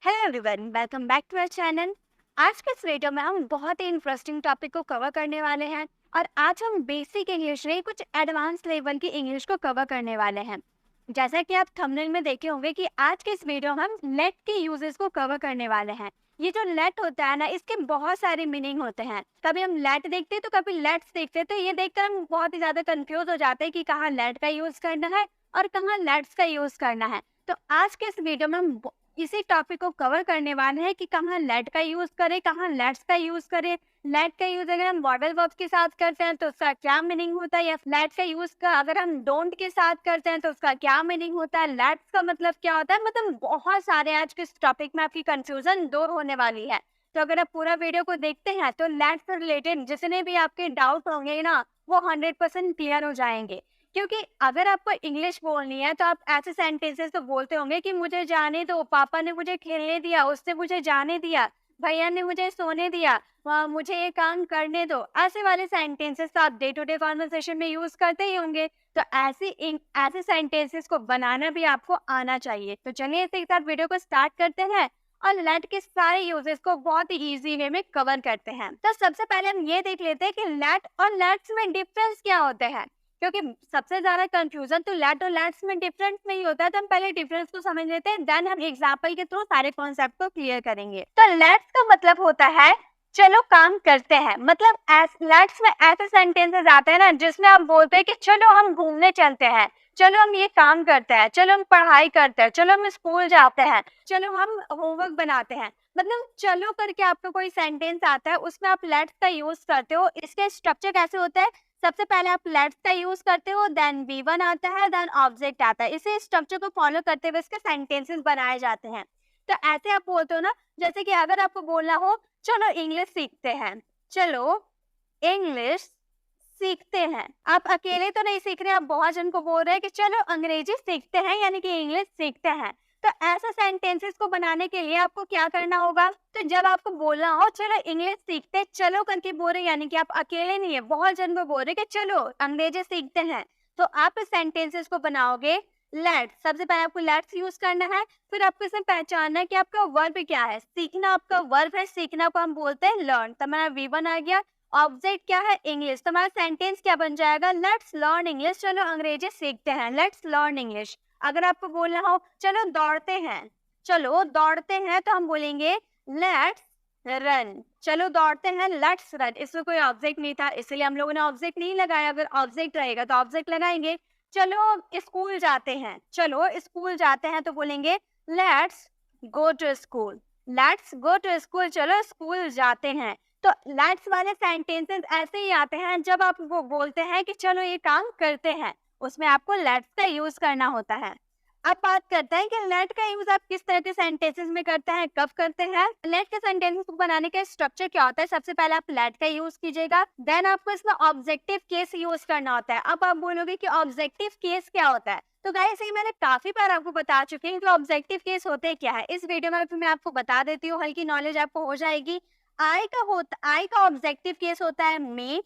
Hello everyone, welcome back to our channel. आज के इस वीडियो में हम बहुत ही इंटरेस्टिंग टॉपिक को कवर करने वाले हैं और आज हम बेसिक इंग्लिश में कुछ एडवांस लेवल की इंग्लिश को कवर करने वाले हैं। जैसा कि आप थंबनेल में देखे होंगे कि आज के इस वीडियो में हम लेट के यूजेस को कवर करने वाले हैं। ये जो लेट होता है ना, इसके बहुत सारे मीनिंग होते हैं। कभी हम लेट देखते हैं तो कभी लेट्स देखते हैं, तो ये देखकर हम बहुत ही ज्यादा कंफ्यूज हो जाते हैं कि कहाँ लेट का यूज करना है और कहाँ लेट्स का यूज करना है। तो आज के इस वीडियो में हम इसी टॉपिक को कवर करने वाले हैं कि कहाँ लेट का यूज करें, कहाँ लेट्स का यूज करें। लेट का यूज अगर हम मॉडल वर्ब के साथ करते हैं तो उसका क्या मीनिंग होता है, या लेट का यूज का अगर हम डोंट के साथ करते हैं तो उसका क्या मीनिंग होता है, लेट्स का मतलब क्या होता है। मतलब बहुत सारे आज के इस टॉपिक में आपकी कंफ्यूजन दूर होने वाली है। तो अगर आप पूरा वीडियो को देखते हैं तो लेट्स से रिलेटेड जितने भी आपके डाउट होंगे ना, वो 100% क्लियर हो जाएंगे। क्योंकि अगर आपको इंग्लिश बोलनी है तो आप ऐसे सेंटेंसेस तो बोलते होंगे कि मुझे जाने दो, पापा ने मुझे खेलने दिया, उसने मुझे जाने दिया, भैया ने मुझे सोने दिया, मुझे ये काम करने दो। ऐसे वाले सेंटेंसेस तो आप डे टू डे कॉन्वर्सेशन में यूज करते ही होंगे। तो ऐसे सेंटेंसेस को बनाना भी आपको आना चाहिए। तो चलिए इसी के साथ वीडियो को स्टार्ट करते हैं और लेट के सारे यूजेस को बहुत ही इजी वे में कवर करते हैं। तो सबसे पहले हम ये देख लेते हैं कि लेट और लेट्स में डिफरेंस क्या होते हैं, क्योंकि सबसे ज्यादा कंफ्यूजन तो लेट और लेट्स में डिफरेंस में ही होता है। तो हम पहले डिफरेंस को समझ लेते हैं, देन हम एग्जांपल के थ्रू सारे कॉन्सेप्ट को क्लियर करेंगे। तो लेट्स का मतलब होता है चलो काम करते हैं। मतलब लेट्स में ऐसे सेंटेंसेस आते हैं ना जिसमें हम बोलते हैं कि चलो हम घूमने चलते हैं, चलो हम ये काम करते हैं, चलो हम पढ़ाई करते हैं, चलो हम स्कूल जाते हैं, चलो हम होमवर्क बनाते हैं। मतलब चलो करके आपका कोई सेंटेंस आता है, उसमें आप लेट्स का यूज करते हो। इसके स्ट्रक्चर कैसे होता है, सबसे पहले आप लेट्स का यूज करते हो, देन V1 आता है, देन ऑब्जेक्ट आता है। इसी स्ट्रक्चर को फॉलो करते हुए इसके सेंटेंसेस बनाए जाते हैं। तो ऐसे आप बोलते हो ना, जैसे कि अगर आपको बोलना हो चलो इंग्लिश सीखते हैं, चलो इंग्लिश सीखते हैं। आप अकेले तो नहीं सीख रहे, आप बहुत जन को बोल रहे हैं कि चलो अंग्रेजी सीखते हैं, यानी कि इंग्लिश सीखते हैं। तो ऐसा सेंटेंसेस को बनाने के लिए आपको क्या करना होगा, तो जब आपको बोलना हो चलो इंग्लिश सीखते, चलो करके बोल रहे, यानी कि आप अकेले नहीं है, बहुत जन को बोल रहे कि चलो अंग्रेजी सीखते हैं। तो आप इस सेंटेंसेस को बनाओगे लेट्स। सबसे पहले आपको लेट्स यूज करना है, फिर आपको इसे पहचानना है कि आपका वर्ब क्या है। सीखना आपका वर्ब है, सीखना को हम बोलते हैं लर्न। तो हमारा V1 आ गया। ऑब्जेक्ट क्या है, इंग्लिश। तो हमारा सेंटेंस क्या बन जाएगा, लेट्स लर्न इंग्लिश। चलो अंग्रेजी सीखते हैं, लेट्स लर्न इंग्लिश। अगर आपको बोलना हो चलो दौड़ते हैं, चलो दौड़ते हैं, तो हम बोलेंगे लेट्स रन। चलो दौड़ते हैं, लेट्स रन। इसमें कोई ऑब्जेक्ट नहीं था, इसलिए हम लोगों ने ऑब्जेक्ट नहीं लगाया। अगर ऑब्जेक्ट रहेगा तो ऑब्जेक्ट लगाएंगे। चलो स्कूल जाते हैं, चलो स्कूल जाते हैं, तो बोलेंगे let's go to school. Let's go to school, चलो स्कूल जाते हैं। तो लेट्स वाले सेंटेंसेस ऐसे ही आते हैं जब आप वो बोलते हैं कि चलो ये काम करते हैं, उसमें आपको लेट्स का यूज करना होता है। अब बात करते हैं कि लेट का यूज आप किस तरह के सेंटेंसेस में करते हैं, कब करते हैं। लेट के सेंटेंसेस को बनाने का स्ट्रक्चर क्या होता है, सबसे पहले आप लेट का यूज कीजिएगा, देन आपको इसमें ऑब्जेक्टिव केस यूज करना होता है। अब आप बोलोगे कि ऑब्जेक्टिव केस क्या होता है, तो गाइस ये मैंने काफी बार आपको बता चुकी हूँ कि ऑब्जेक्टिव केस होते क्या है। इस वीडियो में मैं आपको बता देती हूँ, हल्की नॉलेज आपको हो जाएगी। आई का ऑब्जेक्टिव केस होता है मी,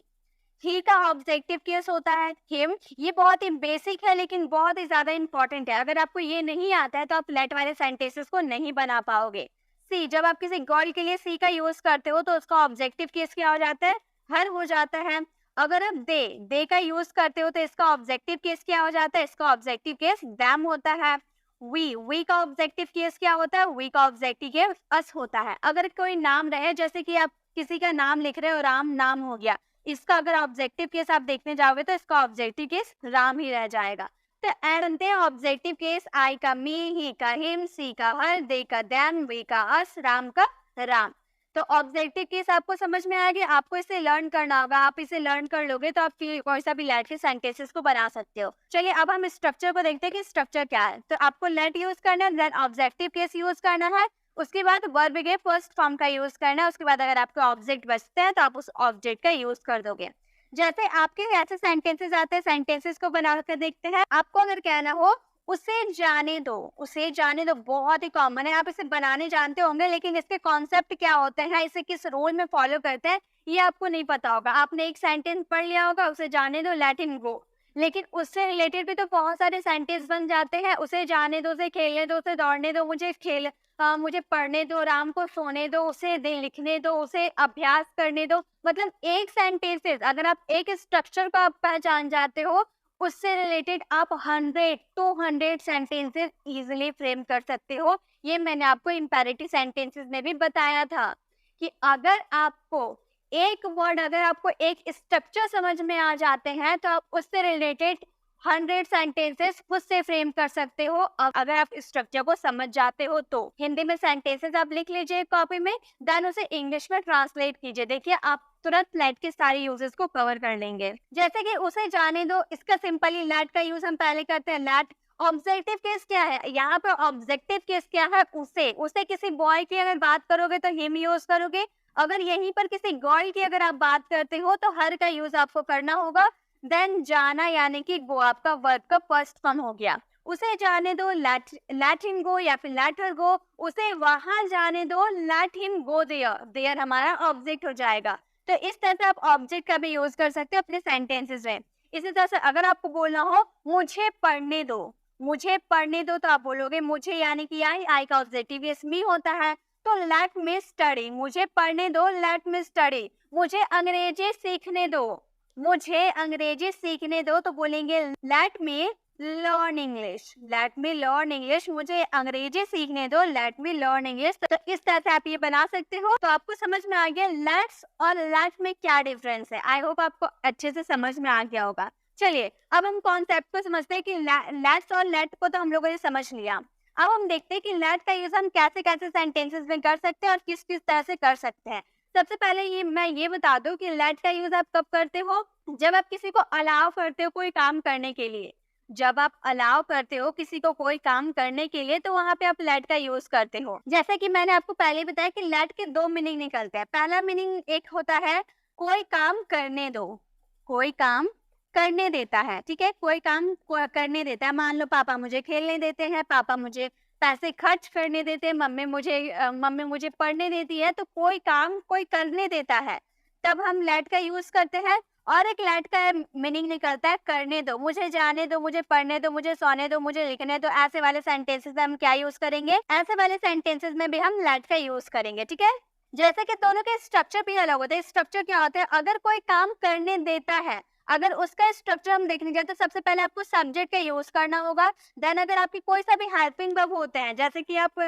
ही का ऑब्जेक्टिव केस होता है हिम। ये बहुत ही बेसिक है लेकिन बहुत ही ज्यादा इंपॉर्टेंट है। अगर आपको ये नहीं आता है तो आप लेट वाले सेंटेंसेस को नहीं बना पाओगे। सी, जब आप किसी गर्ल के लिए सी का यूज करते हो तो उसका ऑब्जेक्टिव केस क्या हो जाता है, हर हो जाता है। अगर आप दे का यूज करते हो तो इसका ऑब्जेक्टिव केस क्या हो जाता है, इसका ऑब्जेक्टिव केस दैम होता है। वी का ऑब्जेक्टिव केस क्या होता है, वी का ऑब्जेक्टिव केस अस होता है। अगर कोई नाम रहे, जैसे कि आप किसी का नाम लिख रहे हो, राम नाम हो गया, इसका अगर ऑब्जेक्टिव केस आप देखने जाओगे तो इसका ऑब्जेक्टिव केस राम ही रह जाएगा। तो एंड बनते हैं ऑब्जेक्टिव केस आई का मी, ही का हिम, सी का हर, दे का देम, वी का अस, राम का राम। तो ऑब्जेक्टिव केस आपको समझ में आ गया। आपको इसे लर्न करना होगा, आप इसे लर्न कर लोगे तो आप कोई सा भी लेट के सेंटेंसेस को बना सकते हो। चलिए अब हम स्ट्रक्चर को देखते हैं कि स्ट्रक्चर क्या है। तो आपको लेट यूज करना है, देन ऑब्जेक्टिव केस यूज करना है, उसके बाद वर्ब के फर्स्ट फॉर्म का यूज करना है, उसके बाद अगर आपके ऑब्जेक्ट बचते हैं तो आप उस ऑब्जेक्ट का यूज कर दोगे। जैसे आपके ऐसे सेंटेंसेस आते हैं, सेंटेंसेस को बनाकर देखते हैं। आपको अगर कहना हो उसे जाने दो, उसे जाने दो बहुत ही कॉमन है, आप इसे बनाने जानते होंगे, लेकिन इसके कॉन्सेप्ट क्या होते हैं, इसे किस रोल में फॉलो करते हैं, ये आपको नहीं पता होगा। आपने एक सेंटेंस पढ़ लिया होगा, उसे जाने दो, लेट हिम गो। लेकिन उससे रिलेटेड भी तो बहुत सारे सेंटेंस बन जाते हैं, उसे जाने दो, उसे खेलने दो, उसे दौड़ने दो, मुझे पढ़ने दो, राम को सोने दो, उसे लिखने दो, उसे अभ्यास करने दो। मतलब एक सेंटेंसेस अगर आप एक स्ट्रक्चर को आप पहचान जाते हो, उससे रिलेटेड आप 100 200 सेंटेंसेस इजीली फ्रेम कर सकते हो। ये मैंने आपको इम्पेरेटिव सेंटेंसेस में भी बताया था कि अगर आपको एक स्ट्रक्चर समझ में आ जाते हैं तो आप उससे रिलेटेड 100 सेंटेंसेस खुद से फ्रेम कर सकते हो। अगर आप स्ट्रक्चर को समझ जाते हो तो हिंदी में सेंटेंसेस आप लिख लीजिए कॉपी में, देन उसे इंग्लिश में ट्रांसलेट कीजिए। देखिए आप तुरंत लेट के सारे यूजेस को कवर कर लेंगे। जैसे कि उसे जाने दो, इसका सिंपली लेट का यूज हम पहले करते हैं। लेट ऑब्जेक्टिव केस क्या है, यहाँ पे ऑब्जेक्टिव केस क्या है, उसे किसी बॉय की अगर बात करोगे तो हिम यूज करोगे। अगर यहीं पर किसी गर्ल की अगर आप बात करते हो तो हर का यूज आपको करना होगा। देन जाना यानी कि गो आपका वर्ब का फर्स्ट फॉर्म हो गया। उसे जाने दो, लेट हिम गो या फिर लेट हर गो। उसे वहां जाने दो, let him go there. There हमारा ऑब्जेक्ट हो जाएगा। तो इस तरह से आप ऑब्जेक्ट का भी यूज कर सकते हो अपने सेंटेंसेस में। इसी तरह से अगर आपको बोलना हो मुझे पढ़ने दो, तो आप बोलोगे मुझे यानी कि आई का ऑब्जेक्टिव यस मी होता है, तो लेट मी स्टडी। मुझे पढ़ने दो, लेट मी स्टडी। मुझे अंग्रेजी सीखने दो, तो बोलेंगे लेट मी लर्न इंग्लिश। मुझे अंग्रेजी सीखने दो, लेट मी लर्न इंग्लिश। तो इस तरह से आप ये बना सकते हो। तो आपको समझ में आ गया लेट्स और लेट में क्या डिफरेंस है। आई होप आपको अच्छे से समझ में आ गया होगा। चलिए अब हम कॉन्सेप्ट को समझते हैं कि लेट्स और लेट को तो हम लोगों ने समझ लिया। अब हम देखते हैं कि लेट का यूज हम कैसे कैसे सेंटेंसेस में कर सकते हैं और किस किस तरह से कर सकते हैं। सबसे पहले मैं ये बता दूं कि लेट का यूज आप कब करते हो, जब आप किसी को अलाउ करते हो कोई काम करने के लिए। जब आप अलाउ करते हो किसी को कोई काम करने के लिए तो वहां पे आप लेट का यूज करते हो। जैसे कि मैंने आपको पहले बताया कि लेट के दो मीनिंग निकलते हैं। पहला मीनिंग एक होता है कोई काम करने दो, कोई काम करने देता है, ठीक है, कोई काम करने देता है। मान लो पापा मुझे खेलने देते हैं, पापा मुझे पैसे खर्च करने देते हैं, मम्मी मुझे पढ़ने देती है। तो कोई काम कोई करने देता है, तब हम लेट का यूज करते हैं। और एक लेट का मीनिंग निकलता है करने दो, मुझे जाने दो, मुझे पढ़ने दो, मुझे सोने दो, मुझे लिखने दो। ऐसे वाले सेंटेंसेस में हम क्या यूज करेंगे, ऐसे वाले सेंटेंसेस में भी हम लेट का यूज करेंगे, ठीक है। जैसे कि दोनों के स्ट्रक्चर भी अलग होते हैं। स्ट्रक्चर क्या होता है, अगर कोई काम करने देता है, अगर उसका स्ट्रक्चर हम देखने जाए तो सबसे पहले आपको सब्जेक्ट का यूज करना होगा। देन अगर आपकी कोई सा भी हेल्पिंग वर्ब होते हैं, जैसे कि आप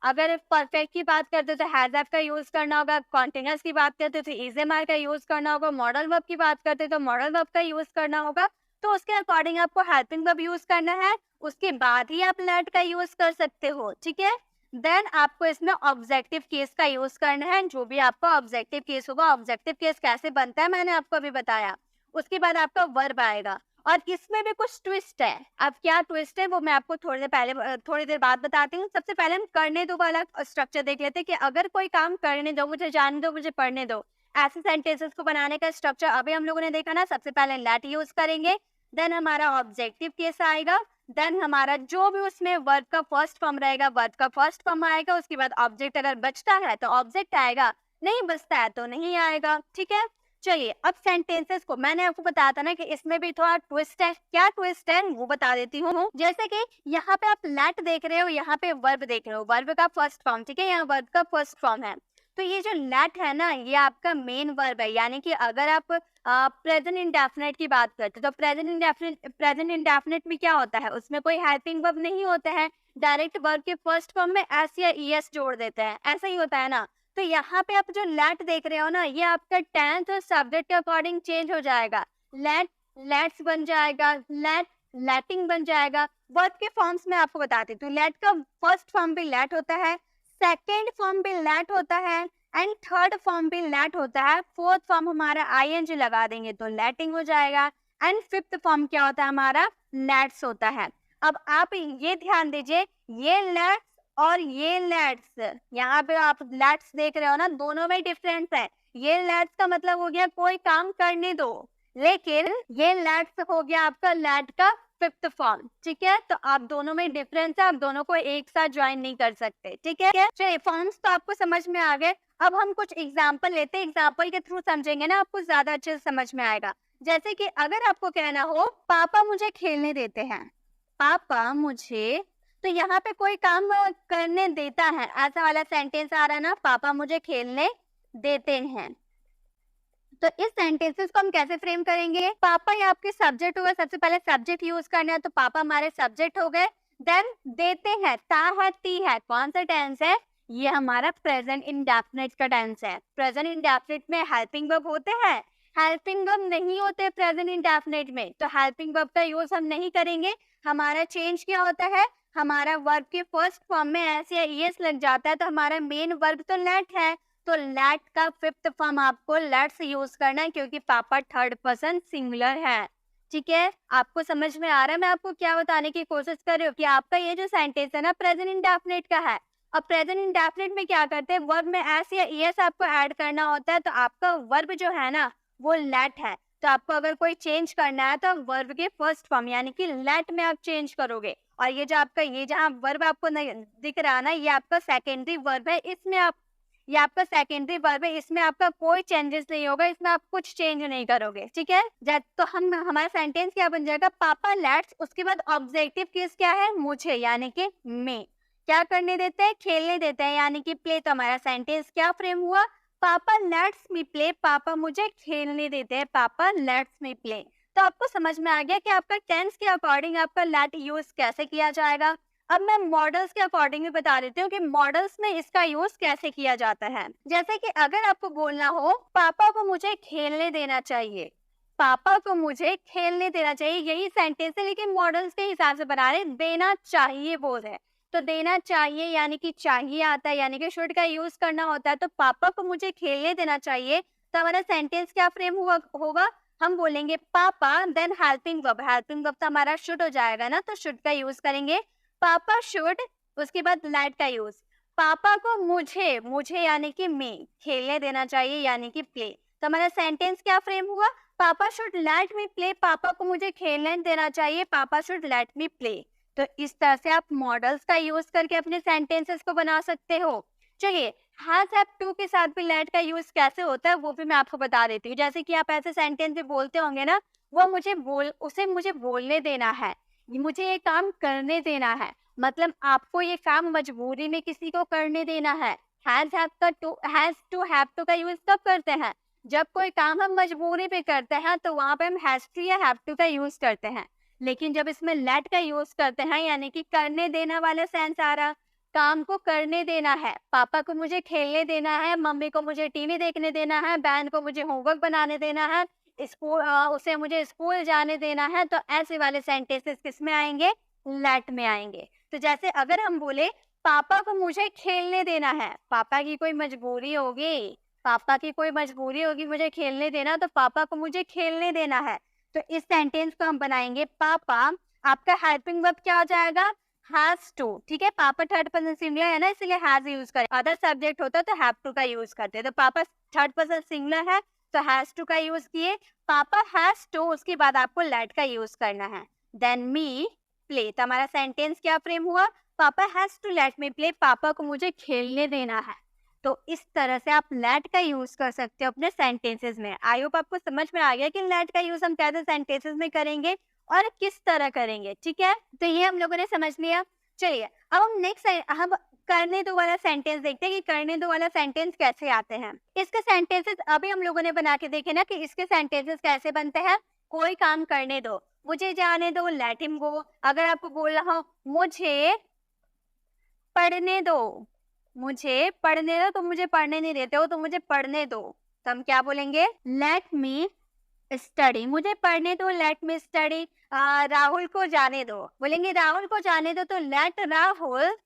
अगर परफेक्ट की बात करते हो तो हैज हैव का यूज करना होगा, कॉन्टिन्यूअस की बात करते हो तो इज एम आर का यूज करना होगा, मॉडल वर्ब की बात करते हो तो मॉडल वर्ब का यूज करना होगा। तो उसके अकॉर्डिंग आपको हेल्पिंग वर्ब यूज करना है, उसके बाद ही आप लेट का यूज कर सकते हो, ठीक है। देन आपको इसमें ऑब्जेक्टिव केस का यूज करना है। जो भी आपका ऑब्जेक्टिव केस होगा, ऑब्जेक्टिव केस कैसे बनता है मैंने आपको अभी बताया। उसके बाद आपका वर्ब आएगा और इसमें भी कुछ ट्विस्ट है। अब क्या ट्विस्ट है वो मैं आपको थोड़ी देर बाद बताती हूँ। सबसे पहले हम करने दो वाला स्ट्रक्चर देख लेते हैं कि अगर कोई काम करने दो, मुझे जाने दो, मुझे पढ़ने दो, ऐसे सेंटेंसेस को बनाने का स्ट्रक्चर अभी हम लोगों ने देखा ना। सबसे पहले लेट यूज करेंगे, देन हमारा ऑब्जेक्टिव केस आएगा, देन हमारा जो भी उसमें वर्ब का फर्स्ट फॉर्म रहेगा, वर्ब का फर्स्ट फॉर्म आएगा। उसके बाद ऑब्जेक्ट अगर बचता है तो ऑब्जेक्ट आएगा, नहीं बचता है तो नहीं आएगा, ठीक है। चलिए अब सेंटेंसेस को मैंने आपको बताया था ना कि इसमें भी थोड़ा ट्विस्ट है। क्या ट्विस्ट है वो बता देती हूँ। जैसे कि यहाँ पे आप लेट देख रहे हो, यहाँ पे वर्ब देख रहे हो, वर्ब का फर्स्ट फॉर्म, ठीक है, यहाँ वर्ब का फर्स्ट फॉर्म है। तो ये जो लेट है ना, ये आपका मेन वर्ब है। यानी कि अगर आप प्रेजेंट इंडेफिनिट की बात करते तो प्रेजेंट इंडेफिनिट में क्या होता है, उसमें कोई हेल्पिंग वर्ब नहीं होता है, डायरेक्ट वर्ब के फर्स्ट फॉर्म में एस या ईएस जोड़ देते हैं, ऐसा ही होता है ना। तो यहाँ पे आप जो लेट देख रहे हो ना, ये आपका टेंस और सब्जेक्ट के अकॉर्डिंग चेंज हो जाएगा। लेट लेट्स बन जाएगा, लेटिंग बन जाएगा। वर्ब के फॉर्म्स में आपको बताती हूँ। लेट का फर्स्ट फॉर्म भी लेट होता है, सेकेंड फॉर्म भी लेट होता है एंड थर्ड फॉर्म भी लेट होता है। फोर्थ फॉर्म हमारा आईएनजी लगा देंगे तो लेटिंग हो जाएगा एंड फिफ्थ फॉर्म क्या होता है हमारा, लेट्स होता है। अब आप ये ध्यान दीजिए, ये लेट्स और ये लेट्स, यहाँ पे आप लेट्स देख रहे हो ना, दोनों में डिफरेंस है। ये लेट्स का मतलब हो गया कोई काम करने दो, लेकिन ये लेट्स हो गया आपका लेट का फिफ्थ फॉर्म, ठीक है। तो आप दोनों में डिफरेंस है, आप दोनों को एक साथ ज्वाइन नहीं कर सकते, ठीक है। चलिए फॉर्म्स तो आपको समझ में आ गए। अब हम कुछ एग्जाम्पल लेते हैं, एग्जाम्पल के थ्रू समझेंगे ना आपको ज्यादा अच्छे से समझ में आएगा। जैसे कि अगर आपको कहना हो पापा मुझे खेलने देते हैं, पापा मुझे, तो यहाँ पे कोई काम करने देता है, ऐसा वाला सेंटेंस आ रहा है ना, पापा मुझे खेलने देते हैं। तो इस सेंटेंसेस को हम कैसे फ्रेम करेंगे? पापा ये आपके सब्जेक्ट हुआ, सबसे पहले सब्जेक्ट यूज करना है, तो पापा हमारे सब्जेक्ट हो गए। देन देते हैं, ता है ती है, कौन सा टेंस है? ये हमारा प्रेजेंट इंडेफिनिट का टेंस है। प्रेजेंट इंडेफिनिट में हेल्पिंग वर्ब होते हैं, हेल्पिंग वर्ब नहीं होते प्रेजेंट इंडेफिनिट में, तो हेल्पिंग वर्ब का यूज हम नहीं करेंगे। हमारा चेंज क्या होता है? हमारा वर्ब के फर्स्ट फॉर्म में एस या ईएस लग जाता है, तो हमारा मेन वर्ब तो लेट है, तो लेट का फिफ्थ फॉर्म आपको लेट्स यूज करना है, क्योंकि पापा थर्ड पर्सन सिंगुलर है। ठीक है, आपको समझ में आ रहा है मैं आपको क्या बताने की कोशिश कर रही हूँ कि आपका ये जो सेंटेंस है ना प्रेजेंट इंडेफिनिट का है। अब प्रेजेंट इंडेफिनिट में क्या करते हैं, वर्ब में एस या ईएस आपको ऐड करना होता है, तो आपका वर्ब जो है ना वो लेट है, तो आपको अगर कोई चेंज करना है तो वर्ब के फर्स्ट फॉर्म यानी कि लेट में आप चेंज करोगे। और ये जो आपका ये जहाँ वर्ब आपको नहीं दिख रहा ना, ये आपका सेकेंडरी वर्ब है, इसमें आप, ये आपका सेकेंडरी वर्ब है, इसमें आपका कोई चेंजेस नहीं होगा, इसमें आप कुछ चेंज नहीं करोगे। ठीक है, तो हम हमारा सेंटेंस क्या बन जाएगा, पापा लेट्स, उसके बाद ऑब्जेक्टिव केस क्या है, मुझे यानी कि मैं, क्या करने देते हैं, खेलने देते हैं यानी कि प्ले। तो हमारा सेंटेंस क्या फ्रेम हुआ, पापा लेट्स मी प्ले, पापा मुझे खेलने देते हैं, पापा लेट्स मी प्ले। तो आपको समझ में आ गया कि आपका टेंस के अकॉर्डिंग आपका लेट यूज कैसे किया जाएगा। अब मैं मॉडल्स के अकॉर्डिंग भी बता देती हूँ कि मॉडल्स में इसका यूज कैसे किया जाता है। जैसे कि अगर आपको बोलना हो पापा को मुझे खेलने देना चाहिए, पापा को मुझे खेलने देना चाहिए, यही सेंटेंस है लेकिन मॉडल्स के हिसाब से बना रहे, देना चाहिए बोल रहे, तो देना चाहिए यानी कि चाहिए आता है, यानी कि शुड का यूज करना होता है। तो पापा को मुझे खेलने देना चाहिए, तो हमारा सेंटेंस क्या फ्रेम होगा, हम बोलेंगे papa then helping verb, helping verb तो हमारा शुड हो जाएगा ना, तो शुड का यूज करेंगे, पापा शुड, उसके बाद लेट का यूज, पापा को मुझे, मुझे यानी कि मैं, खेलने देना चाहिए यानी कि प्ले। तो हमारा सेंटेंस क्या फ्रेम हुआ, पापा शुड लेट मी प्ले, पापा को मुझे खेलने देना चाहिए, पापा शुड लेट मी प्ले। तो इस तरह से आप मॉडल्स का यूज करके अपने सेंटेंसेस को बना सकते हो। चलिए, हैज हैव टू के साथ भी लेट का यूज कैसे होता है वो भी मैं आपको बता देती हूँ। जैसे कि आप ऐसे सेंटेंस भी बोलते होंगे ना, वो उसे मुझे बोलने देना है, मुझे ये काम करने देना है, मतलब आपको ये काम मजबूरी में किसी को करने देना है। हैज टू हैव टू का यूज कब करते हैं, जब कोई काम हम मजबूरी पे करते हैं तो वहां पे हम हैज टू या हैव टू का यूज करते हैं। लेकिन जब इसमें लेट का यूज करते हैं यानी कि करने देना वाला सेंस आ रहा, काम को करने देना है, पापा को मुझे खेलने देना है, मम्मी को मुझे टीवी देखने देना है, बहन को मुझे होमवर्क बनाने देना है, उसे मुझे स्कूल जाने देना है, तो ऐसे वाले सेंटेंसेस किस में आएंगे, लेट में आएंगे। तो जैसे अगर हम बोले पापा को मुझे खेलने देना है, पापा की कोई मजबूरी होगी, पापा की कोई मजबूरी होगी मुझे खेलने देना, तो पापा को मुझे खेलने देना है, तो इस सेंटेंस को हम बनाएंगे पापा, आपका हेल्पिंग वर्ब क्या हो जाएगा, हैज टू। ठीक है, पापा थर्ड पर्सन सिंगुलर है ना, इसलिए हैज यूज करें, अदर सब्जेक्ट होता तो हैव टू का यूज करते, तो पापा थर्ड पर्सन सिंगुलर है तो हैज टू का यूज किए, पापा हैज टू, उसके बाद आपको लेट का यूज करना है, देन मी प्ले। तो हमारा सेंटेंस क्या फ्रेम हुआ, papa has to let me play, पापा को मुझे खेलने देना है। तो इस तरह से आप लेट का यूज कर सकते हो अपने सेंटेंसेस में। आई होप आपको समझ में आ गया कि लेट का यूज हम कैसे सेंटेंसेस में करेंगे और किस तरह करेंगे। ठीक है, तो ये हम लोगों ने समझ लिया। चलिए, अब हम नेक्स्ट हम करने दो वाला सेंटेंस देखते हैं कि करने दो वाला सेंटेंस कैसे आते हैं। इसके सेंटेंसेस अभी हम लोगों ने बना के देखे ना कि इसके सेंटेंसेस कैसे बनते हैं। कोई काम करने दो, मुझे जाने दो, लेट हिम गो। अगर आपको बोल रहा हो मुझे पढ़ने दो, मुझे पढ़ने दो, तो मुझे पढ़ने नहीं देते हो तो मुझे पढ़ने दो, तो हम क्या बोलेंगे, लेट मी स्टडी, मुझे पढ़ने दो, लेट मी स्टडी। राहुल को जाने दो, बोलेंगे राहुल को जाने दो, तो लेट राहुल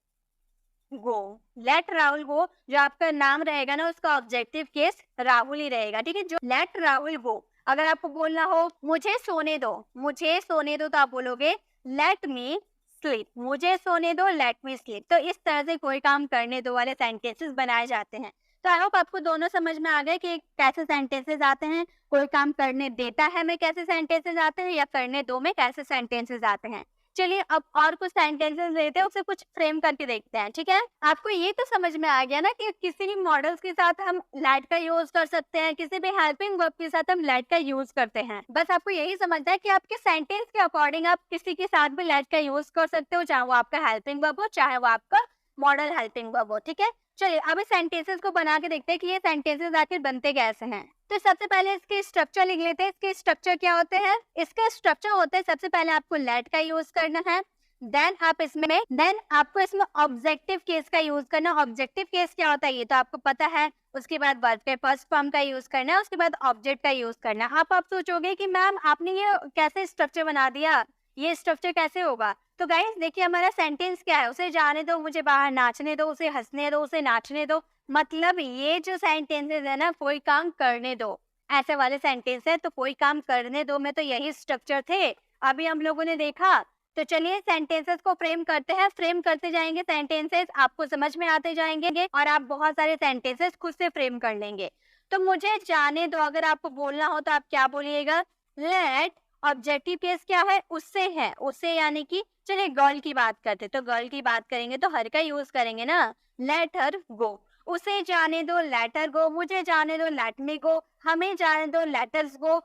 गो, लेट राहुल गो, जो आपका नाम रहेगा ना उसका ऑब्जेक्टिव केस राहुल ही रहेगा। ठीक है, जो लेट राहुल गो। अगर आपको बोलना हो मुझे सोने दो, मुझे सोने दो, तो आप बोलोगे लेट मी स्लीप, मुझे सोने दो, लेट मी स्लीप। तो इस तरह से कोई काम करने दो वाले सेंटेंसेस बनाए जाते हैं। तो आई होप आपको दोनों समझ में आ गए कि कैसे सेंटेंसेस आते हैं, कोई काम करने देता है में कैसे सेंटेंसेस आते हैं या करने दो में कैसे सेंटेंसेस आते हैं। चलिए अब और कुछ सेंटेंसेस लेते हैं, उसे कुछ फ्रेम करके देखते हैं, ठीक है। आपको ये तो समझ में आ गया ना कि किसी भी मॉडल्स के साथ हम लेट का यूज कर सकते हैं, किसी भी हेल्पिंग वर्ब के साथ हम लेट का यूज करते हैं। बस आपको यही समझना है कि आपके सेंटेंस के अकॉर्डिंग आप किसी के साथ भी लेट का यूज कर सकते हो, चाहे वो आपका हेल्पिंग वर्ब हो, चाहे वो आपका मॉडल हेल्पिंग वर्ब हो, ठीक है। चलिए अब इस सेंटेंसेस को बना के देखते हैं कि ये सेंटेंसेस आखिर बनते कैसे हैं। तो सबसे पहले इसके स्ट्रक्चर लिख लेते हैं। इसके स्ट्रक्चर क्या होते हैं? इसके स्ट्रक्चर होते हैं, सबसे पहले आपको लेट का यूज करना है, देन आपको इसमें ऑब्जेक्टिव केस का यूज करना। ऑब्जेक्टिव केस क्या होता है ये तो आपको पता है। उसके बाद वर्ब के फर्स्ट फॉर्म का यूज करना है, उसके बाद ऑब्जेक्ट का यूज करना है। आप सोचोगे कि मैम आपने ये कैसे स्ट्रक्चर बना दिया, ये स्ट्रक्चर कैसे होगा? तो गाइस देखिए हमारा सेंटेंस क्या है, उसे जाने दो, मुझे बाहर नाचने दो, उसे हंसने दो, उसे नाचने दो। मतलब ये जो सेंटेंसेस है ना, कोई काम करने दो, ऐसे वाले सेंटेंस है। तो कोई काम करने दो में तो यही स्ट्रक्चर थे, अभी हम लोगों ने देखा। तो चलिए सेंटेंसेस को फ्रेम करते हैं। फ्रेम करते जाएंगे सेंटेंसेस, आपको समझ में आते जाएंगे और आप बहुत सारे सेंटेंसेस खुद से फ्रेम कर लेंगे। तो मुझे जाने दो अगर आपको बोलना हो तो आप क्या बोलिएगा? लेट ऑब्जेक्टिव केस क्या है? उससे है, उससे यानी कि चलिए गर्ल की बात करते, तो गर्ल की बात करेंगे तो हर का यूज करेंगे ना, लेट हर गो। उसे जाने दो, लेट हर गो। मुझे जाने दो, लेट मी गो। हमें जाने दो, लेट अस गो।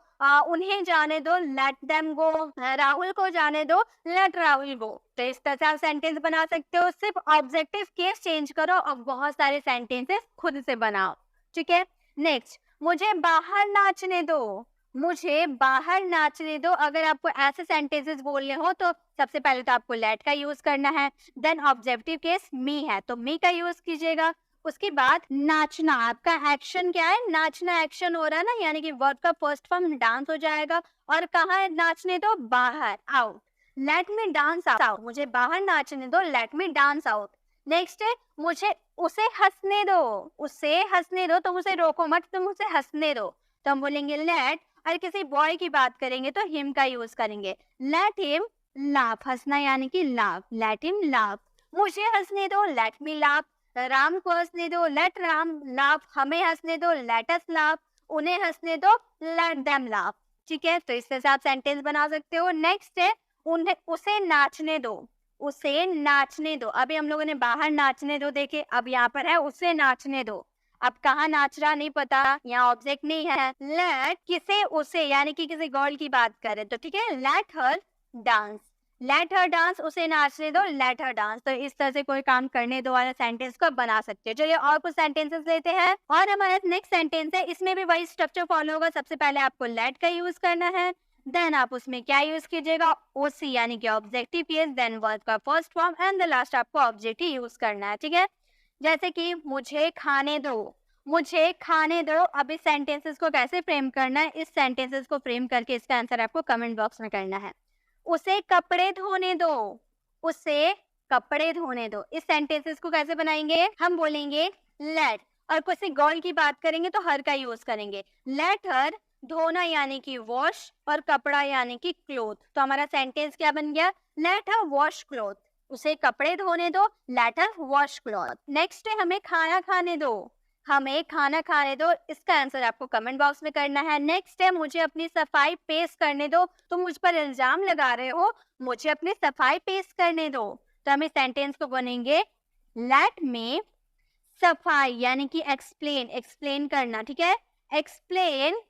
उन्हें जाने दो, लेट देम गो। राहुल को जाने दो, लेट राहुल गो। तो इस तरह से आप सेंटेंस बना सकते हो। सिर्फ ऑब्जेक्टिव केस चेंज करो और बहुत सारे सेंटेंसेस खुद से बनाओ, ठीक है। नेक्स्ट, मुझे बाहर नाचने दो, मुझे बाहर नाचने दो। अगर आपको ऐसे सेंटेंसेस बोलने हो तो सबसे पहले तो आपको लेट का यूज करना है, देन ऑब्जेक्टिव केस मी है तो मी का यूज कीजिएगा। उसके बाद नाचना, आपका एक्शन क्या है? नाचना एक्शन हो रहा है ना, यानी कि वर्ब का फर्स्ट फॉर्म डांस हो जाएगा। और कहाँ है नाचने दो? बाहर, out. Let me dance out, मुझे बाहर नाचने दो, let me dance out. Next है, मुझे उसे हंसने दो, उसे हंसने दो, तुम उसे रोको मत, तुम उसे हंसने दो। तो हम बोलेंगे लेट। और किसी बॉय की बात करेंगे तो हिम का यूज करेंगे, लेट हिम लाफ। हंसना यानी कि लाफ, लेट हिम लाफ। मुझे हंसने दो, लेट मी लाफ। राम को हंसने दो, लेट राम लाफ। हमें हंसने दो, लेट अस लाफ। उन्हें हंसने दो, लेट देम लाफ। ठीक है, तो इससे आप सेंटेंस बना सकते हो। नेक्स्ट है, उन्हें उसे नाचने दो, उसे नाचने दो। अभी हम लोगों ने बाहर नाचने दो देखे, अब यहाँ पर है उसे नाचने दो। अब कहाँ नाच रहा नहीं पता, यहाँ ऑब्जेक्ट नहीं है। लेट किसे उसे यानी कि किसी गर्ल की बात करें तो ठीक है, let her dance, let her dance. उसे नाचने दो, लेट हर डांस। तो इस तरह से कोई काम करने दो वाला सेंटेंस को बना सकते हो। चलिए और कुछ सेंटेंसेस लेते हैं। और हमारा नेक्स्ट सेंटेंस है, इसमें भी वही स्ट्रक्चर फॉलो होगा। सबसे पहले आपको लेट का यूज करना है, देन आप उसमें क्या यूज कीजिएगा? ओसी यानी कि ऑब्जेक्टिव केस, देन वर्ब का first form and the last आपको ऑब्जेक्ट ही यूज करना है, ठीक है। जैसे कि मुझे खाने दो, मुझे खाने दो। अब इस सेंटेंसेस को कैसे फ्रेम करना है, इस सेंटेंसेस को फ्रेम करके इसका आंसर आपको कमेंट बॉक्स में करना है। उसे कपड़े धोने दो, उसे कपड़े धोने दो। इस सेंटेंसेस को कैसे बनाएंगे? हम बोलेंगे लेट, और किसी गर्ल की बात करेंगे तो हर का यूज करेंगे। लेट हर, धोना यानी कि वॉश, और कपड़ा यानी कि क्लोथ। तो हमारा सेंटेंस क्या बन गया? Let her wash cloth. उसे कपड़े धोने दो, let her wash cloth. Next है, हमें खाना खाने दो, हमें खाना खाने दो। इसका आंसर आपको कमेंट बॉक्स में करना है। नेक्स्ट है, मुझे अपनी सफाई पेश करने दो। तुम मुझ पर इल्जाम लगा रहे हो, मुझे अपनी सफाई पेश करने दो। तो हम इस सेंटेंस को बनेंगे, लेट मी सफाई यानी कि एक्सप्लेन, एक्सप्लेन करना, ठीक है। एक्सप्लेन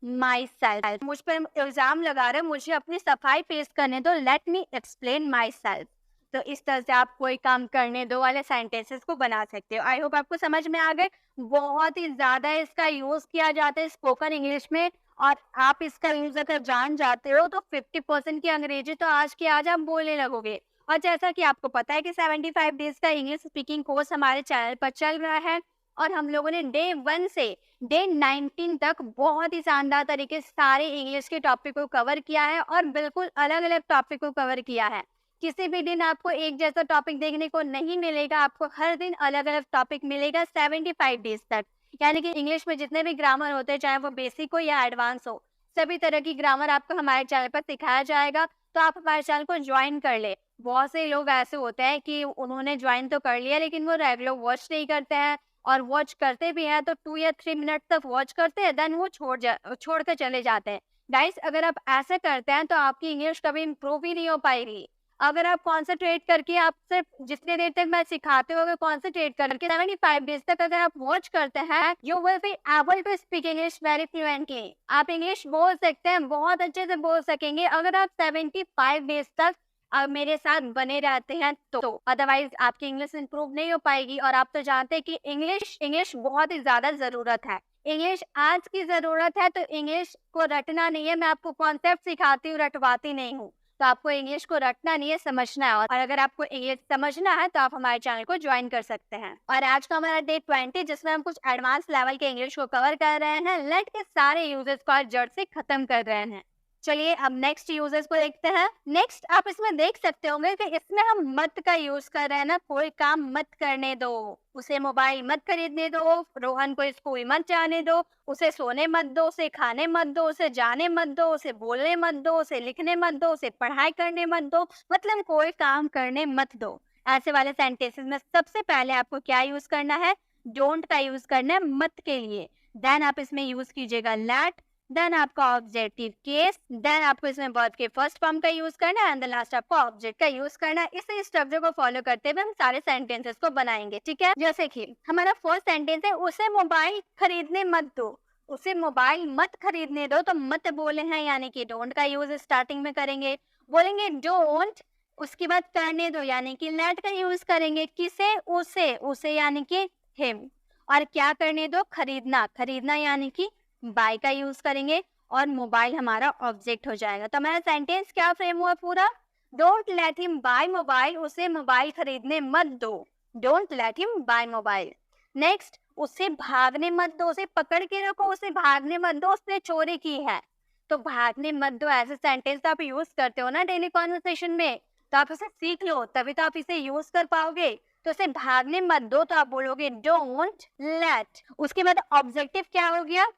माई सेल्फ, मुझ पर इल्जाम लगा रहे हो, मुझे अपनी सफाई पेश करने दो, let me explain my self. तो इस तरह से आप कोई काम करने दो वाले सेंटेंसेस को बना सकते हो। आई होप आपको समझ में आ गए। बहुत ही ज्यादा इसका यूज किया जाता है स्पोकन इंग्लिश में, और आप इसका यूज अगर जान जाते हो तो 50% की अंग्रेजी तो आज की आज आप बोलने लगोगे। और जैसा कि आपको पता है कि 75 डेज का इंग्लिश स्पीकिंग कोर्स हमारे चैनल पर चल रहा है, और हम लोगों ने डे 1 से डे 19 तक बहुत ही शानदार तरीके से सारे इंग्लिश के टॉपिक को कवर किया है, और बिल्कुल अलग अलग टॉपिक को कवर किया है। किसी भी दिन आपको एक जैसा टॉपिक देखने को नहीं मिलेगा, आपको हर दिन अलग अलग टॉपिक मिलेगा 75 डेज तक। यानी कि इंग्लिश में जितने भी ग्रामर होते हैं, चाहे वो बेसिक हो या एडवांस हो, सभी तरह की ग्रामर आपको हमारे चैनल पर सिखाया जाएगा। तो आप हमारे चैनल को ज्वाइन कर ले। बहुत से लोग ऐसे होते हैं कि उन्होंने ज्वाइन तो कर लिया लेकिन वो रेगुलर वॉच नहीं करते हैं, और वॉच करते भी हैं तो 2 या 3 मिनट तक वॉच करते हैं, देन वो छोड़ कर चले जाते हैं। गाइस, अगर आप ऐसे करते हैं तो आपकी इंग्लिश कभी इम्प्रूव ही नहीं हो पाएगी। अगर आप कॉन्सेंट्रेट करके, आप सिर्फ जितने देर तक मैं सिखाते हो, अगर कॉन्सेंट्रेट करके 75 डेज तक अगर आप वॉच करते हैं, you will be able to speak English very fluently. आप इंग्लिश बोल सकते हैं, बहुत अच्छे से बोल सकेंगे अगर आप 75 डेज तक मेरे साथ बने रहते हैं तो। अदरवाइज आपकी इंग्लिश इंप्रूव नहीं हो पाएगी। और आप तो जानते हैं कि इंग्लिश बहुत ही ज्यादा जरूरत है। इंग्लिश आज की जरूरत है, तो इंग्लिश को रटना नहीं है। मैं आपको कॉन्सेप्ट सिखाती हूँ, रटवाती नहीं हूँ। तो आपको इंग्लिश को रटना नहीं है, समझना है। और अगर आपको इंग्लिश समझना है तो आप हमारे चैनल को ज्वाइन कर सकते हैं। और आज का हमारा डे 20, जिसमें हम कुछ एडवांस लेवल के इंग्लिश को कवर कर रहे हैं। लेट के सारे यूजेस को आज जड़ से खत्म कर रहे हैं। चलिए अब नेक्स्ट यूजेस को देखते हैं। नेक्स्ट आप इसमें देख सकते होंगे कि इसमें हम मत का यूज कर रहे हैं ना। कोई काम मत करने दो, उसे मोबाइल मत खरीदने दो, रोहन को स्कूल मत जाने दो, उसे सोने मत दो, उसे खाने मत दो, उसे जाने मत दो, उसे बोलने मत दो, उसे लिखने मत दो, उसे पढ़ाई करने मत दो, मतलब कोई काम करने मत दो। ऐसे वाले सेंटेंसेस में सबसे पहले आपको क्या यूज करना है? डोंट का यूज करना है मत के लिए। देन आप इसमें यूज कीजिएगा लेट, देन आपका ऑब्जेक्टिव केस, देन आपको इसमें वर्ब के फर्स्ट फॉर्म का यूज करना है, एंड लास्ट आपको ऑब्जेक्ट का यूज करना है। इस स्ट्रक्चर को फॉलो करते हुए हम सारे सेंटेंसेस को बनाएंगे, ठीक है। जैसे कि हमारा फर्स्ट सेंटेंस है, उसे मोबाइल खरीदने मत दो। उसे मोबाइल मत खरीदने दो, तो मत बोले हैं, यानी कि डोंट का यूज स्टार्टिंग में करेंगे। बोलेंगे डोंट, उसके बाद करने दो यानी कि लेट का यूज करेंगे। किसे? उसे, उसे यानी कि हिम। और क्या करने दो? खरीदना, खरीदना यानी कि बाय का यूज करेंगे। और मोबाइल हमारा ऑब्जेक्ट हो जाएगा। तो हमारा सेंटेंस क्या फ्रेम हुआ पूरा? Don't let him by mobile, उसे मोबाइल खरीदने मत दो। Don't let him by mobile. Next, उसे भागने मत दो, उसे पकड़ के रखो, उसे भागने मत दो, उसने चोरी की है। तो भागने मत दो ऐसे सेंटेंस तो आप यूज करते हो ना डेली कॉन्वर्सेशन में, तो आप उसे सीख लो, तभी तो आप इसे यूज कर पाओगे। तो उसे भागने मत दो, तो आप बोलोगे डोंट लेट। उसके बाद ऑब्जेक्टिव क्या हो गया?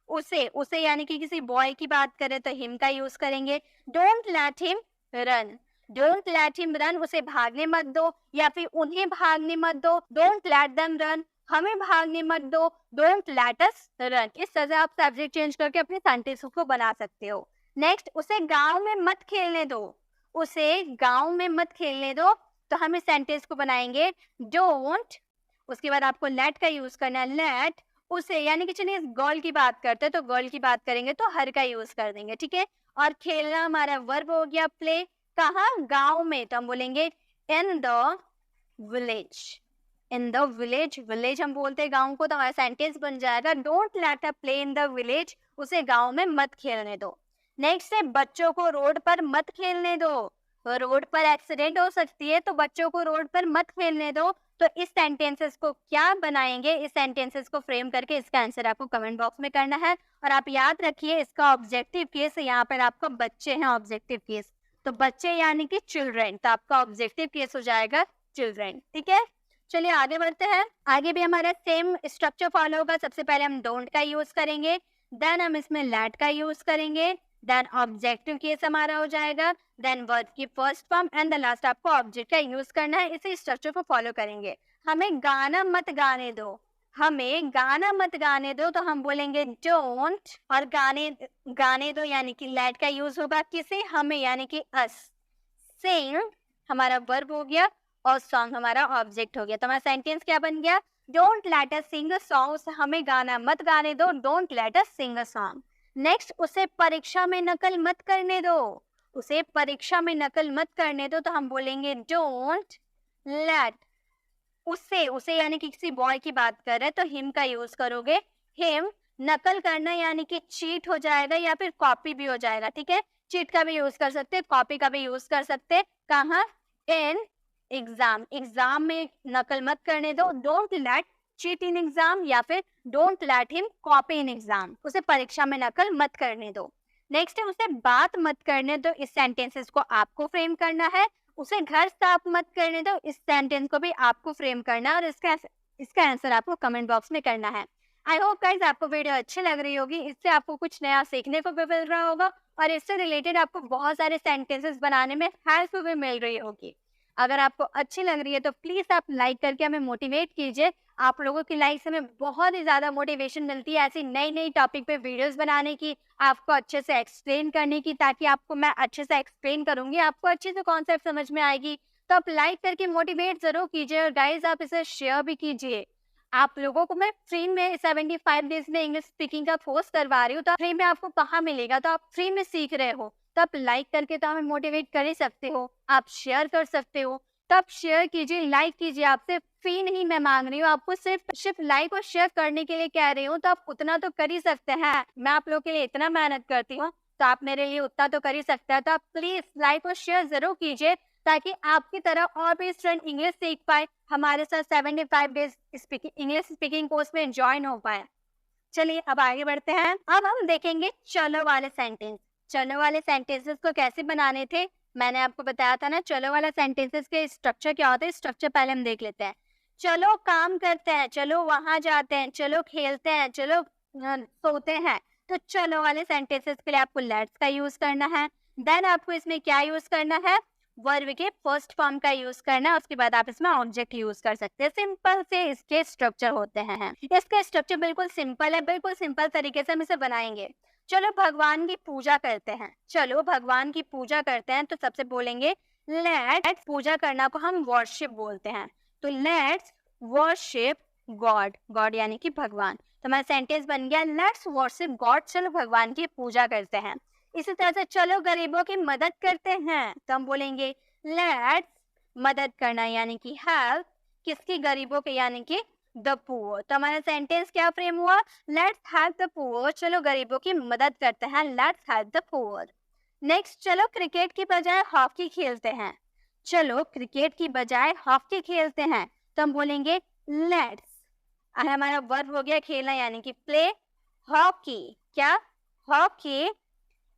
उसे, उसे यानी कि किसी बॉय की बात करें तो हिम का यूज करेंगे। Don't let him run, don't let him run, उसे भागने मत दो, या फिर उन्हें भागने मत दो, डोंट लेट देम रन, हमें भागने मत दो, डोंट लेट अस रन। इस तरह से आप सब्जेक्ट चेंज करके अपने सेंटेंस को बना सकते हो। नेक्स्ट, उसे गांव में मत खेलने दो, उसे गांव में मत खेलने दो, तो हम इस सेंटेंस को बनाएंगे डोंट, उसके बाद आपको लेट का यूज करना है, लेट उसे, यानी कि चलिए इस गर्ल की बात करते हैं, तो गर्ल की बात करेंगे तो हर का यूज कर देंगे, ठीक है। और खेलना हमारा वर्ब हो गया प्ले, कहाँ? गांव में, तो हम बोलेंगे in the village. In the village, village हम बोलते हैं गांव को, तो हमारा सेंटेंस बन जाएगा don't let a play in the village, उसे गांव में मत खेलने दो। नेक्स्ट है, बच्चों को रोड पर मत खेलने दो। रोड पर एक्सीडेंट हो सकती है, तो बच्चों को रोड पर मत खेलने दो। तो इस सेंटेंसेस को क्या बनाएंगे? इस सेंटेंसेस को फ्रेम करके इसका आंसर आपको कमेंट बॉक्स में करना है। और आप याद रखिए, इसका ऑब्जेक्टिव केस, यहाँ पर आपका बच्चे हैं ऑब्जेक्टिव केस, तो बच्चे यानी कि चिल्ड्रेन, तो आपका ऑब्जेक्टिव केस हो जाएगा चिल्ड्रेन, ठीक है। चलिए आगे बढ़ते हैं। आगे भी हमारा सेम स्ट्रक्चर फॉलो होगा। सबसे पहले हम डोंट का यूज करेंगे, देन हम इसमें लेट का यूज करेंगे, देन ऑब्जेक्टिव केस हमारा हो जाएगा, देन वर्ब की first form, and the last आपको ऑब्जेक्ट का यूज करना है। इसी स्ट्रक्चर को फॉलो करेंगे। हमें गाना मत गाने दो, हमें गाना मत गाने दो, तो हम बोलेंगे डोंट, और गाने दो यानी कि लेट का यूज होगा। किसे? हमें, यानी कि अस। सिंग हमारा वर्ब हो गया और सॉन्ग हमारा ऑब्जेक्ट हो गया। तो हमारा सेंटेंस क्या बन गया? Don't let us sing a song, हमें गाना मत गाने दो, don't let us sing a song. Next, उसे परीक्षा में नकल मत करने दो, उसे परीक्षा में नकल मत करने दो, तो हम बोलेंगे डोंट लेट उसे, उसे यानी कि किसी बॉय की बात कर रहे हैं तो हिम का यूज करोगे। हिम, नकल करना यानी कि चीट हो जाएगा या फिर कॉपी भी हो जाएगा, ठीक है। चीट का भी यूज कर सकते हैं, कॉपी का भी यूज कर सकते हैं। कहाँ? इन एग्जाम, एग्जाम में नकल मत करने दो, don't late cheat in exam, या फिर don't let him copy in exam, उसे परीक्षा में नकल मत करने दो। नेक्स्ट है, उसे बात मत करने दो। इस सेंटेंसेस को आपको फ्रेम करना है। उसे घर साफ मत करने दो, इस सेंटेंस को भी आपको फ्रेम करना है, और इसका आंसर आपको कमेंट बॉक्स में करना है। आई होप गाइस आपको वीडियो अच्छी लग रही होगी, इससे आपको कुछ नया सीखने को भी मिल रहा होगा, और इससे रिलेटेड आपको बहुत सारे सेंटेंसेस बनाने में हेल्प भी मिल रही होगी। अगर आपको अच्छी लग रही है तो प्लीज आप लाइक करके हमें मोटिवेट कीजिए। आप लोगों की लाइफ से हमें बहुत ही ज़्यादा मोटिवेशन मिलती है ऐसी नई-नई टॉपिक पे वीडियोस बनाने की, आपको अच्छे से एक्सप्लेन करने की, ताकि आपको मैं अच्छे से एक्सप्लेन करूँगी, आपको अच्छे से कॉन्सेप्ट समझ में आएगी। तो आप लाइक करके मोटिवेट ज़रूर कीजिए और गाइज़ आप इसे शेयर भी कीजिए। आप लोगों को मैं फ्री में 75 डेज़ में इंग्लिश स्पीकिंग का कोर्स करवा रही हूँ, तो फ्री में आपको कहाँ मिलेगा? तो आप फ्री में सीख रहे हो, तो आप लाइक करके तो हमें मोटिवेट कर ही सकते हो, आप शेयर कर सकते हो। तो आप शेयर कीजिए, लाइक कीजिए, आपसे फी नहीं मैं मांग रही हूँ, आपको सिर्फ लाइक और शेयर करने के लिए कह रही हूँ, तो आप उतना तो कर ही सकते हैं। मैं आप लोगों के लिए इतना मेहनत करती हूँ, तो आप मेरे लिए उतना तो कर ही सकते हैं। तो आप प्लीज लाइक और शेयर जरूर कीजिए, ताकि आपकी तरह और भी स्टूडेंट इंग्लिश सीख पाए, हमारे साथ 75 डेज इंग्लिश स्पीकिंग कोर्स में ज्वाइन हो पाए। चलिए अब आगे बढ़ते हैं। अब हम देखेंगे चलो वाले सेंटेंस। चलो वाले सेंटेंसेस को कैसे बनाने थे, मैंने आपको बताया था ना। चलो वाला सेंटेंसेस के स्ट्रक्चर क्या होता है, स्ट्रक्चर पहले हम देख लेते हैं। चलो काम करते हैं, चलो वहां जाते हैं, चलो खेलते हैं, चलो सोते हैं। तो चलो वाले सेंटेंसेस के लिए आपको लेट्स का यूज करना है। देन आपको इसमें क्या यूज करना है, वर्ब के फर्स्ट फॉर्म का यूज करना है। उसके बाद आप इसमें ऑब्जेक्ट यूज कर सकते हैं। सिंपल से इसके स्ट्रक्चर होते हैं। इसका स्ट्रक्चर बिल्कुल सिंपल है, बिल्कुल सिंपल तरीके से हम इसे बनाएंगे। चलो भगवान की पूजा करते हैं, चलो भगवान की पूजा करते हैं, तो सबसे बोलेंगे लेट्स, पूजा करना को हम वर्शिप बोलते हैं, तो लेट्स वर्शिप गॉड, गॉड यानी कि भगवान। तो हमारा सेंटेंस बन गया लेट्स वर्शिप गॉड, चलो भगवान की पूजा करते हैं। इसी तरह से चलो गरीबों की मदद करते हैं, तो हम बोलेंगे लेट्स मदद करना यानी कि हेल्प, किसकी, गरीबों के यानी कि द पुअर। तो हमारा सेंटेंस क्या फ्रेम हुआ, लेट्स हेल्प द पुअर, चलो गरीबों की मदद करते हैं, let's help the poor. Next, चलो क्रिकेट की बजाय हॉकी खेलते हैं, चलो क्रिकेट की बजाय हॉकी खेलते हैं, तो हम बोलेंगे लेट्स, हमारा वर्ब हो गया खेलना यानी कि प्ले, हॉकी क्या, हॉकी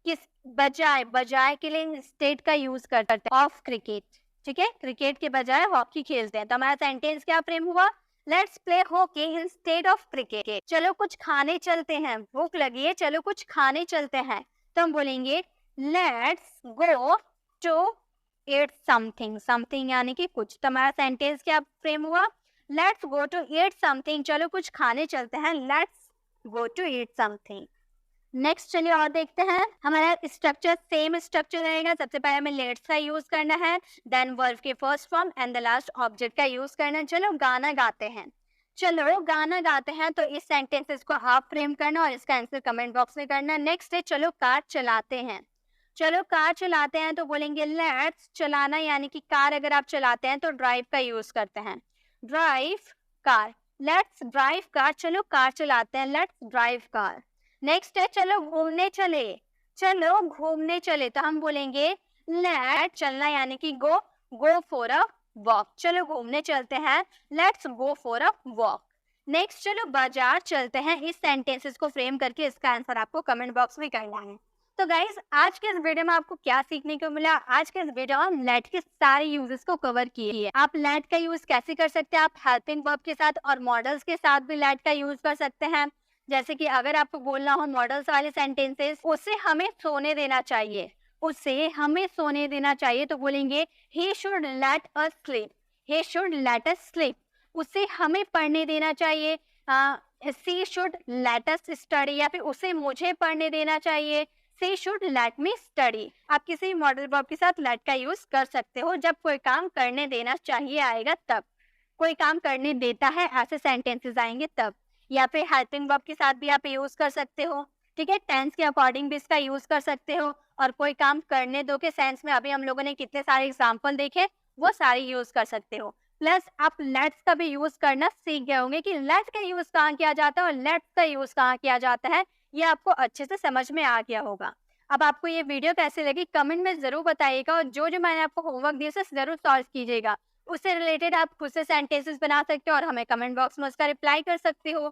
किस बजाय, बजाय के लिए इंस्टेड का यूज करते हैं ऑफ क्रिकेट, ठीक है, क्रिकेट के बजाय हॉकी खेलते हैं। तो हमारा सेंटेंस क्या फ्रेम हुआ, let's play hockey instead of cricket. चलो कुछ खाने चलते हैं, भूख लगी है, चलो कुछ खाने चलते हैं, तो हम बोलेंगे let's go to eat something, something यानी कि कुछ। तो हमारा सेंटेंस क्या फ्रेम हुआ, let's go to eat something, चलो कुछ खाने चलते हैं, let's go to eat something. Next चलिए और देखते हैं। हमारा स्ट्रक्चर सेम स्ट्रक्चर रहेगा। सबसे पहले हमें लेट्स का यूज करना है, देन वर्ब के first form and the last object का यूज करना है। चलो गाना गाते हैं, चलो गाना गाते हैं, तो इस सेंटेंसेस को हाफ फ्रेम करना और इसका आंसर कमेंट बॉक्स में करना। नेक्स्ट है चलो कार चलाते हैं, चलो कार चलाते हैं, तो बोलेंगे लेट्स, चलाना यानी कि कार अगर आप चलाते हैं तो ड्राइव का यूज करते हैं, drive car, let's drive car, चलो कार चलाते हैं, लेट्स ड्राइव कार। नेक्स्ट है चलो घूमने चले, चलो घूमने चले, तो हम बोलेंगे लेट, चलना यानी कि गो, गो फॉर अ वॉक, चलो घूमने चलते हैं, let's go for a walk. Next चलो बाजार चलते हैं। इस सेंटेंसेस को फ्रेम करके इसका आंसर आपको कमेंट बॉक्स में करना है। तो गाइज आज के इस वीडियो में आपको क्या सीखने को मिला, आज के इस वीडियो में हम लेट के सारे यूजेस को कवर किए। आप लेट का यूज कैसे कर सकते हैं, आप हेल्पिंग वर्ब के साथ और मॉडल्स के साथ भी लेट का यूज कर सकते हैं। जैसे कि अगर आपको बोलना हो मॉडल्स वाले सेंटेंसेस, उसे हमें सोने देना चाहिए, उसे हमें सोने देना चाहिए, तो बोलेंगे he should let us sleep, he should let us sleep, उसे हमें पढ़ने देना चाहिए, she should let us study, या फिर उसे मुझे पढ़ने देना चाहिए, she should let me study। आप किसी मॉडल वर्ब के साथ let का यूज कर सकते हो जब कोई काम करने देना चाहिए आएगा तब, कोई काम करने देता है ऐसे सेंटेंसेस आएंगे तब, या फिर हेल्पिंग वर्ब के साथ भी आप यूज कर सकते हो, ठीक है, टेंस के अकॉर्डिंग भी इसका यूज कर सकते हो। और कोई काम करने दो के सेंस में अभी हम लोगों ने कितने सारे एग्जांपल देखे, वो सारे यूज कर सकते हो। प्लस आप लेट्स का भी यूज करना सीख गए होंगे कि लेट का यूज कहाँ किया जाता है और लेट्स का यूज कहाँ किया जाता है, ये आपको अच्छे से समझ में आ गया होगा। अब आपको ये वीडियो कैसे लगी कमेंट में जरूर बताइएगा, और जो मैंने आपको होमवर्क दिया उसे जरूर सॉल्व कीजिएगा। उससे रिलेटेड आप खुद से सेंटेंसेस बना सकते हो और हमें कमेंट बॉक्स में उसका रिप्लाई कर सकते हो।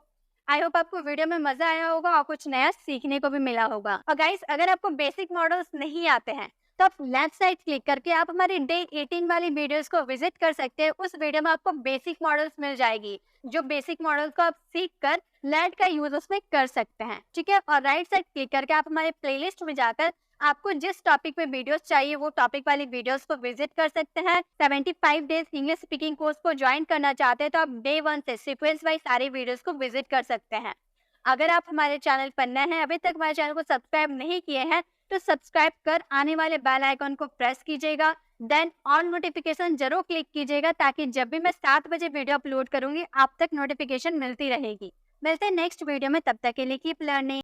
आई होप आपको वीडियो में मजा आया होगा और कुछ नया सीखने को भी मिला होगा। और गाइस अगर आपको बेसिक मॉडल्स नहीं आते हैं तो आप लेफ्ट साइड क्लिक करके आप हमारे डे 18 वाली वीडियोस को विजिट कर सकते हैं। उस वीडियो में आपको बेसिक मॉडल्स मिल जाएगी, जो बेसिक मॉडल्स को आप सीख कर लेट का यूज उसमें कर सकते हैं, ठीक है। और राइट साइड क्लिक करके आप हमारे प्लेलिस्ट में जाकर आपको जिस टॉपिक पे वीडियोस चाहिए वो टॉपिक वाली वीडियोस को विजिट कर सकते हैं। 75 डेज इंग्लिश स्पीकिंग कोर्स को ज्वाइन करना चाहते हैं तो आप डे 1 से सीक्वेंस वाइज सारी वीडियोस को विजिट कर सकते हैं। अगर आप हमारे चैनल पर नए हैं, अभी तक हमारे चैनल को सब्सक्राइब नहीं किए हैं, तो सब्सक्राइब कर आने वाले बेल आइकन को प्रेस कीजिएगा। देन ऑल नोटिफिकेशन जरूर क्लिक कीजिएगा ताकि जब भी मैं 7 बजे वीडियो अपलोड करूंगी आप तक नोटिफिकेशन मिलती रहेगी। मिलते हैं नेक्स्ट वीडियो में, तब तक के लिए कीप लर्निंग।